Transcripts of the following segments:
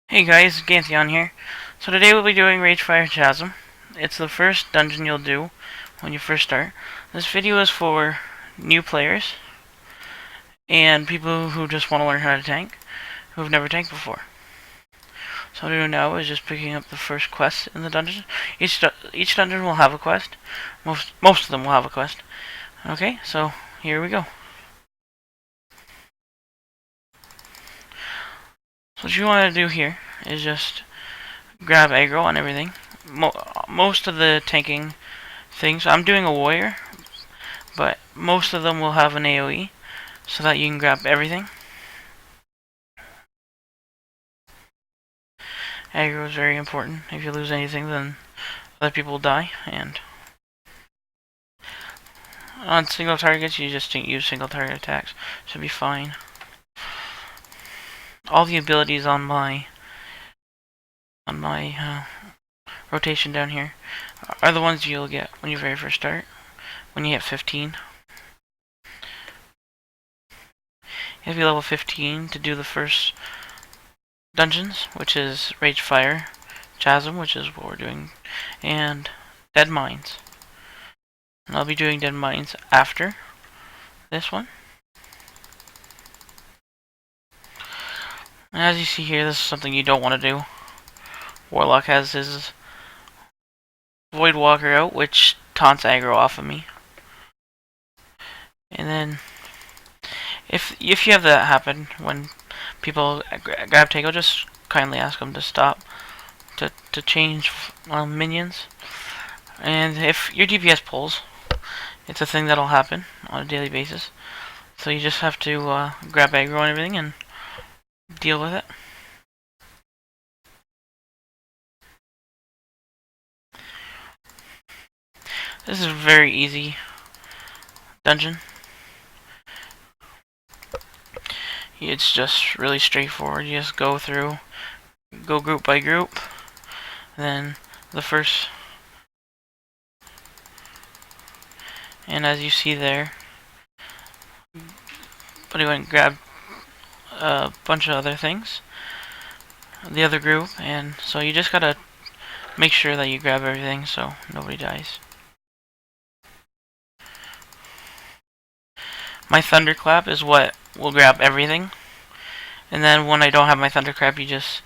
Hey guys, Gantheon here. So today we'll be doing Ragefire Chasm. It's the first dungeon you'll do when you first start. This video is for new players and people who just want to learn how to tank, who've never tanked before. So what I'm doing now is just picking up the first quest in the dungeon. Each dungeon will have a quest. Most of them will have a quest. Okay, so here we go. So what you want to do here is just grab aggro on everything. Most of the tanking things, I'm doing a warrior, but most of them will have an AoE, so that you can grab everything. Aggro is very important. If you lose anything, then other people will die, and on single targets, you just use single target attacks. Should be fine. All the abilities on my rotation down here are the ones you'll get when you very first start. When you hit 15, you have to be level 15 to do the first dungeons, which is Ragefire Chasm, which is what we're doing, and Dead Mines. And I'll be doing Dead Mines after this one. And as you see here, this is something you don't want to do. Warlock has his Void Walker out, which taunts aggro off of me. And then, if you have that happen when people grab Tango, just kindly ask them to stop to change minions. And if your DPS pulls, it's a thing that'll happen on a daily basis. So you just have to grab aggro and everything and deal with it. This is a very easy dungeon. It's just really straightforward. You just go through, go group by group, then the first, and as you see there, but he went and grabbed a bunch of other things, the other group, and so you just gotta make sure that you grab everything so nobody dies. My thunderclap is what will grab everything, and then when I don't have my thunderclap, you just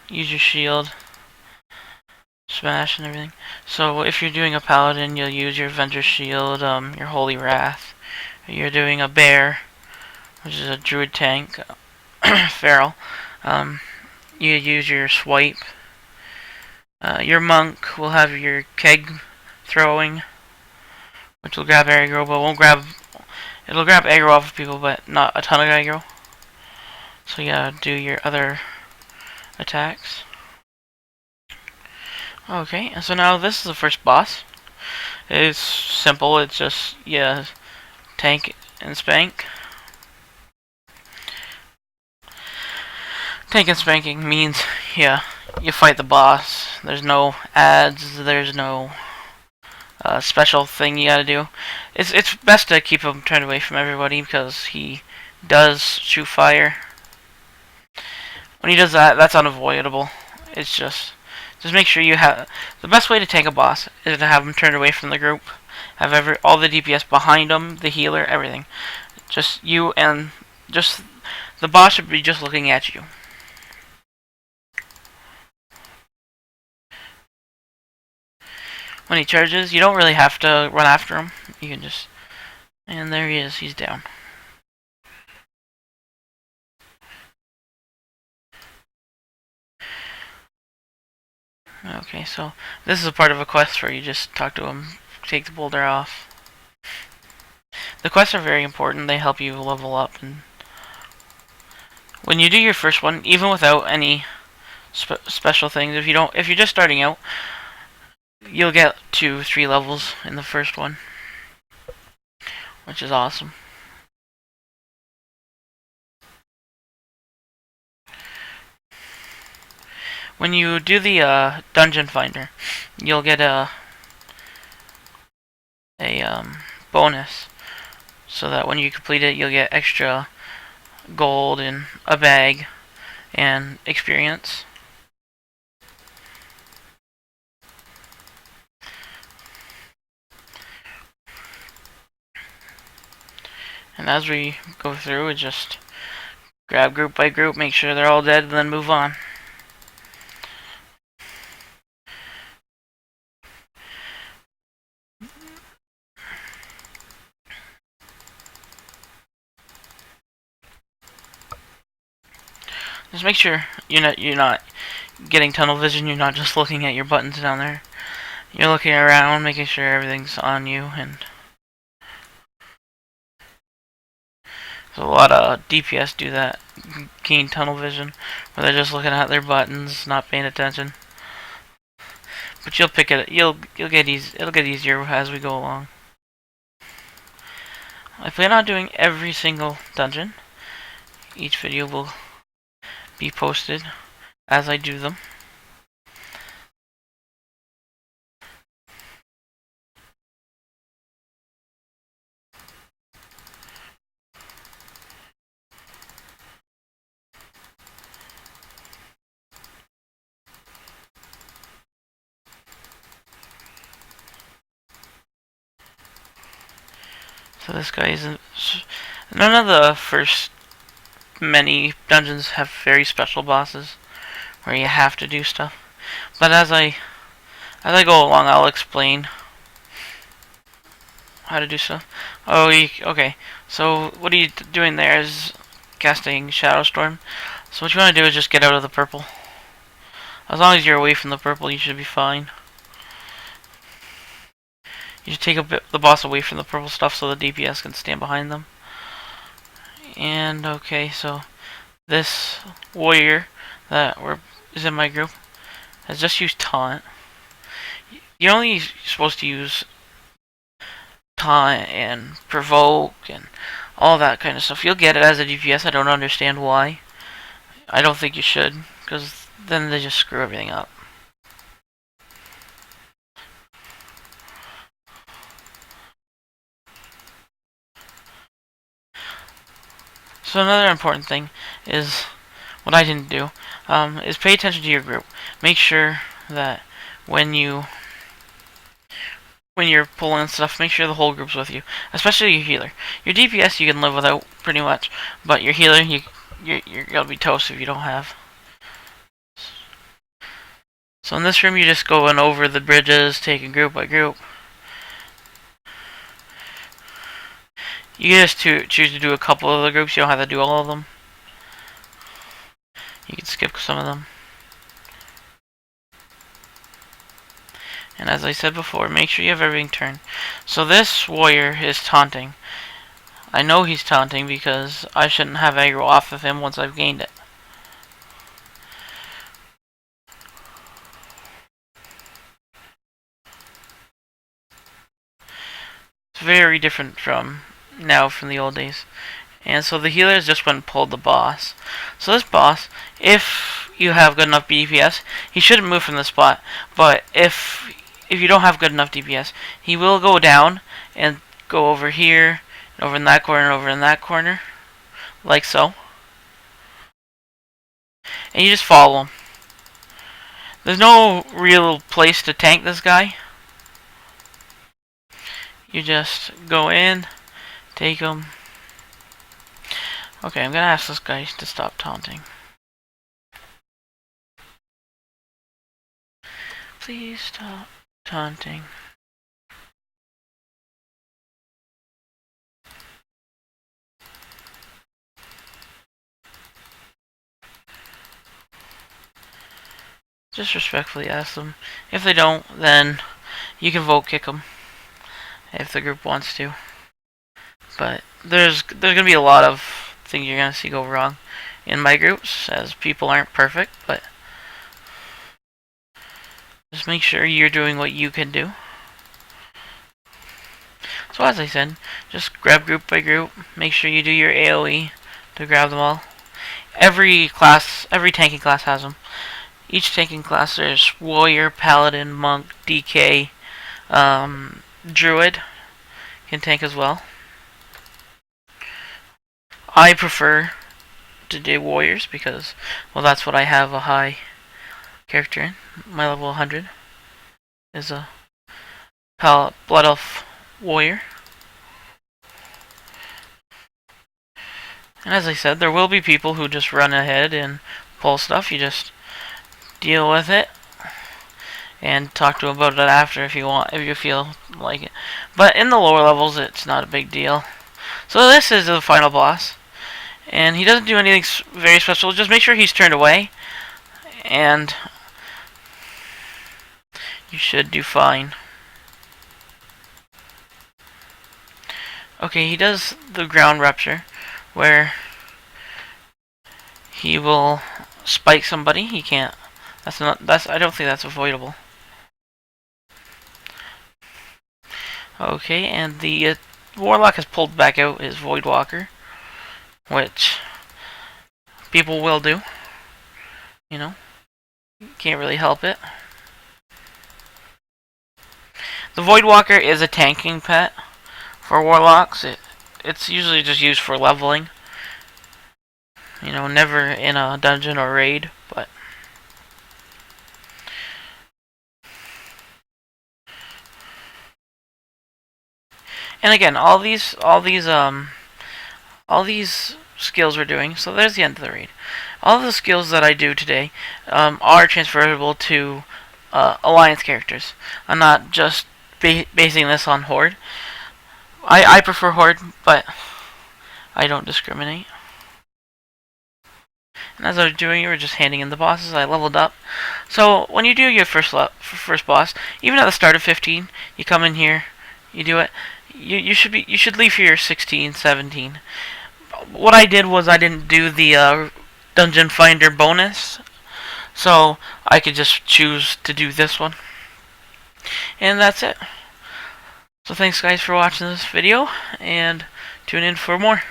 use your shield, smash and everything. So if you're doing a paladin, you'll use your Avenger shield, your Holy Wrath. You're doing a bear, which is a druid tank, feral. You use your swipe. Your monk will have your keg throwing, which will grab aggro, but it'll grab aggro off of people, but not a ton of aggro. So you gotta do your other attacks. Okay, so now this is the first boss. It's simple, it's just, yeah, tank and spank. Tank and spanking means, yeah, you fight the boss. There's no ads, there's no special thing you gotta do. It's best to keep him turned away from everybody because he does shoot fire. When he does that, that's unavoidable. It's just make sure you have the best way to tank a boss is to have him turned away from the group. Have all the DPS behind him, the healer, everything. Just you and just the boss should be just looking at you. When he charges, you don't really have to run after him. You can just... And there he is. He's down. Okay, so this is a part of a quest where you just talk to him, take the boulder off. The quests are very important. They help you level up. And when you do your first one, even without any special things, if you're just starting out, you'll get 2-3 levels in the first one, which is awesome. When you do the dungeon finder, you'll get a bonus, so that when you complete it, you'll get extra gold and a bag and experience. And as we go through, we just grab group by group, make sure they're all dead, and then move on. Just make sure you're not getting tunnel vision. You're not just looking at your buttons down there. You're looking around, making sure everything's on you. And so a lot of DPS do that, gain tunnel vision, where they're just looking at their buttons, not paying attention. But you'll pick it. You'll get easy. It'll get easier as we go along. I plan on doing every single dungeon. Each video will be posted as I do them. So this guy isn't. None of the first many dungeons have very special bosses where you have to do stuff. But as I go along, I'll explain how to do stuff. Oh, okay. So what are you doing there is casting Shadow Storm. So what you want to do is just get out of the purple. As long as you're away from the purple, you should be fine. You should take the boss away from the purple stuff so the DPS can stand behind them. And okay, so this warrior that is in my group has just used taunt. You're only supposed to use taunt and provoke and all that kind of stuff. You'll get it as a DPS. I don't understand why. I don't think you should, because then they just screw everything up. So another important thing is what I didn't do is pay attention to your group. Make sure that when you're pulling stuff, make sure the whole group's with you, especially your healer. Your DPS you can live without pretty much, but your healer you're gonna be toast if you don't have. So in this room you're just going over the bridges, taking group by group. You can just choose to do a couple of the groups. You don't have to do all of them. You can skip some of them. And as I said before, make sure you have everything turned. So this warrior is taunting. I know he's taunting because I shouldn't have aggro off of him once I've gained it. It's very different from the old days. And so the healers just went and pulled the boss. So this boss, if you have good enough DPS, he shouldn't move from the spot. But if you don't have good enough DPS, he will go down and go over here, and over in that corner, and over in that corner, like so. And you just follow him. There's no real place to tank this guy. You just go in, take him. Okay, I'm gonna ask this guy to stop taunting. Please stop taunting. Just respectfully ask them. If they don't, then you can vote kick them if the group wants to. But there's gonna be a lot of things you're gonna see go wrong in my groups, as people aren't perfect, but just make sure you're doing what you can do. So as I said, just grab group by group, make sure you do your AoE to grab them all. Every tanking class has them. Each tanking class, there's warrior, paladin, monk, DK, druid can tank as well. I prefer to do warriors because, well, that's what I have a high character in. My level 100 is a Blood Elf warrior. And as I said, there will be people who just run ahead and pull stuff. You just deal with it and talk to them about it after if you want, if you feel like it. But in the lower levels, it's not a big deal. So this is the final boss, and he doesn't do anything very special. Just make sure he's turned away, and you should do fine. Okay, he does the ground rupture, where he will spike somebody. He can't. I don't think that's avoidable. Okay, and the Warlock has pulled back out his Voidwalker, which people will do. You know, can't really help it. The Voidwalker is a tanking pet for Warlocks. It's usually just used for leveling. You know, never in a dungeon or raid, but and again, all these skills we're doing. So there's the end of the raid. All the skills that I do today are transferable to Alliance characters. I'm not just basing this on Horde. I prefer Horde, but I don't discriminate. And as I was doing it, we were just handing in the bosses. I leveled up. So when you do your first boss, even at the start of 15, you come in here, you do it. You should leave here 16, 17. What I did was I didn't do the dungeon finder bonus, so I could just choose to do this one. And that's it. So thanks guys for watching this video, and tune in for more.